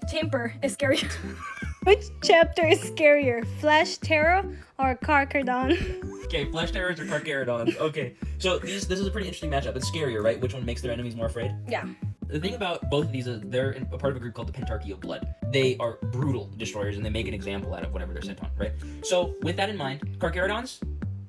temper is scarier? Which chapter is scarier, Flesh Terror or Carcardon? Okay, Flesh Terrors or Carcharodons. Okay, so this is a pretty interesting matchup. It's Scarier, right? Which one makes their enemies more afraid? Yeah. The thing about both of these is they're a part of a group called the Pentarchy of Blood. They are brutal destroyers, and they make an example out of whatever they're sent on, right? So with that in mind, Carcharodons,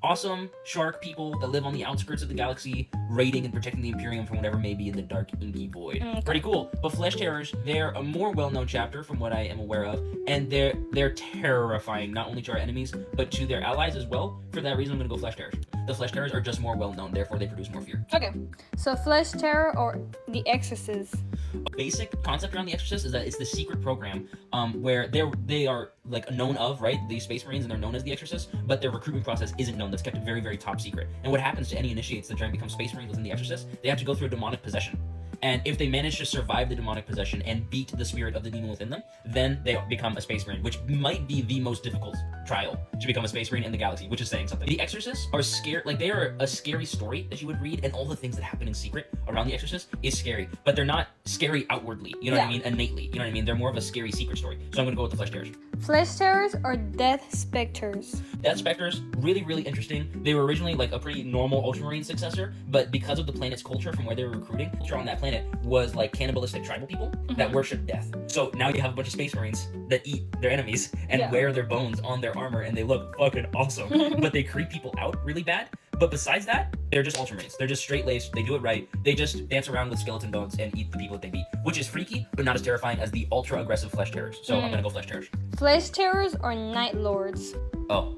awesome shark people that live on the outskirts of the galaxy, raiding and protecting the Imperium from whatever may be in the dark, inky void. Okay. Pretty cool. But Flesh Terrors, they're a more well-known chapter from what I am aware of, and they're terrifying, not only to our enemies, but to their allies as well. For that reason, I'm gonna go Flesh Terrors. The Flesh Terrors are just more well-known, therefore they produce more fear. Okay, so Flesh Terror or The Exorcist? A basic concept around the Exorcist is that it's the secret program where they are like known of, right, the Space Marines, and they're known as the Exorcist, but their recruitment process isn't known. That's kept very, very top secret. And what happens to any initiates that try and become Space Marines within the Exorcist, they have to go through a demonic possession. And if they manage to survive the demonic possession and beat the spirit of the demon within them, then they become a Space Marine, which might be the most difficult trial to become a Space Marine in the galaxy, which is saying something. The Exorcists are scary, like they are a scary story that you would read, and all the things that happen in secret around the Exorcist is scary, but they're not scary outwardly, you know what I mean, innately, you know what I mean? They're more of a scary secret story. So I'm gonna go with the Flesh Terrors. Flesh Terrors or Death Specters? Death Specters, really, really interesting. They were originally like a pretty normal Ultramarine successor, but because of the planet's culture from where they were recruiting, culture on that planet was like cannibalistic tribal people that worship death. So now you have a bunch of Space Marines that eat their enemies and wear their bones on their armor, and they look fucking awesome. But they creep people out really bad. But besides that, they're just Ultramarines. They're just straight-laced. They do it right. They just dance around with skeleton bones and eat the people that they beat, which is freaky, but not as terrifying as the ultra-aggressive Flesh Terrors. So I'm gonna go Flesh Terrors. Flesh Terrors or Night Lords? Oh,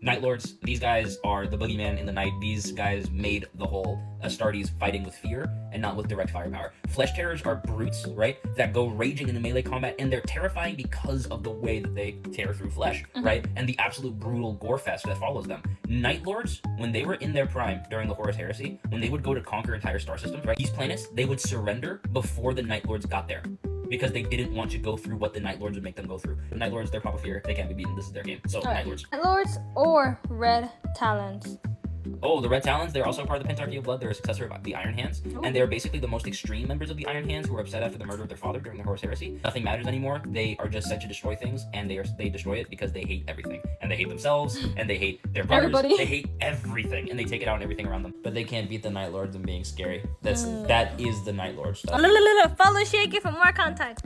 Night Lords. These guys are the boogeyman in the night. These guys made the whole Astartes fighting with fear and not with direct firepower. Flesh Terrors are brutes, right, that go raging into melee combat, and they're terrifying because of the way that they tear through flesh, right, and the absolute brutal gore fest that follows them. Night Lords, when they were in their prime during the Horus Heresy, when they would go to conquer entire star systems, right, these planets, they would surrender before the Night Lords got there, because they didn't want to go through what the Night Lords would make them go through. The Night Lords, they're Papa Fear. They can't be beaten. This is their game. So, Night Lords. Night Lords or Red Talons? Oh, the Red Talons, they're also part of the Pentarchy of Blood. They're a successor of the Iron Hands. And they're basically the most extreme members of the Iron Hands who were upset after the murder of their father during the Horus Heresy. Nothing matters anymore. They are just sent to destroy things, and they destroy it because they hate everything. And they hate themselves, and they hate their brothers. Everybody. They hate everything, and they take it out on everything around them. But they can't beat the Night Lords in being scary. That is the Night Lord stuff. Follow Shaky for more content.